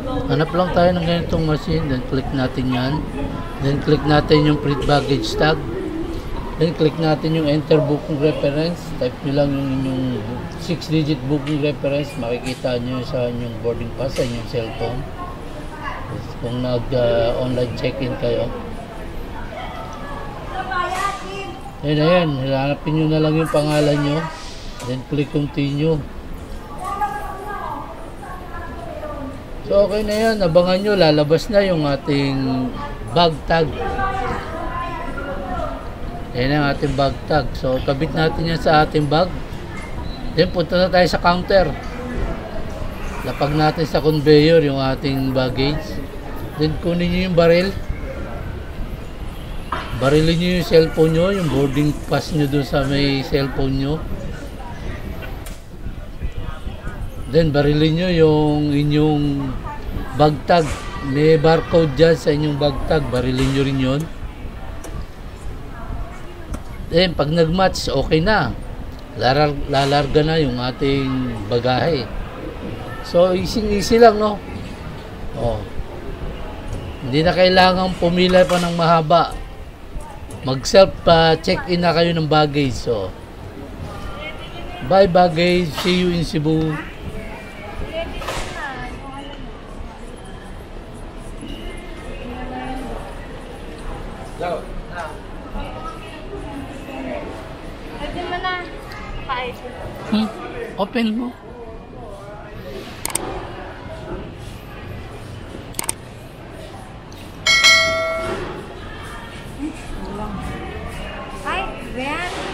Hanap lang tayo ng ganitong machine, then click natin yan. Then click natin yung print baggage tag. Then click natin yung enter booking reference. Type nyo lang yung inyong 6-digit booking reference. Makikita nyo sa inyong boarding pass sa inyong cellphone. Kung nag-online check-in kayo. Ayan. Hanapin nyo na lang yung pangalan nyo. Then click continue. So okay na yan. Abangan nyo. Lalabas na yung ating bag tag. Ayan ang ating bag tag. So kabit natin yan sa ating bag. Then punta na tayo sa counter. Lapag natin sa conveyor yung ating baggage. Then kunin nyo yung baril. Barilin nyo yung cellphone nyo, yung boarding pass nyo dun sa may cellphone nyo. Then barilin nyo yung inyong bag tag. May barcode dyan sa inyong bag tag. Barilin nyo rin yun. Then pag nag-match, okay na. Lalarga na yung ating bagahe. So easy lang, no? Oh. Hindi na kailangan pumila pa ng mahaba. Mag-self check-in na kayo ng baggage. So, bye baggage. See you in Cebu. Pwede mo na. Open mo. Ay, Rian.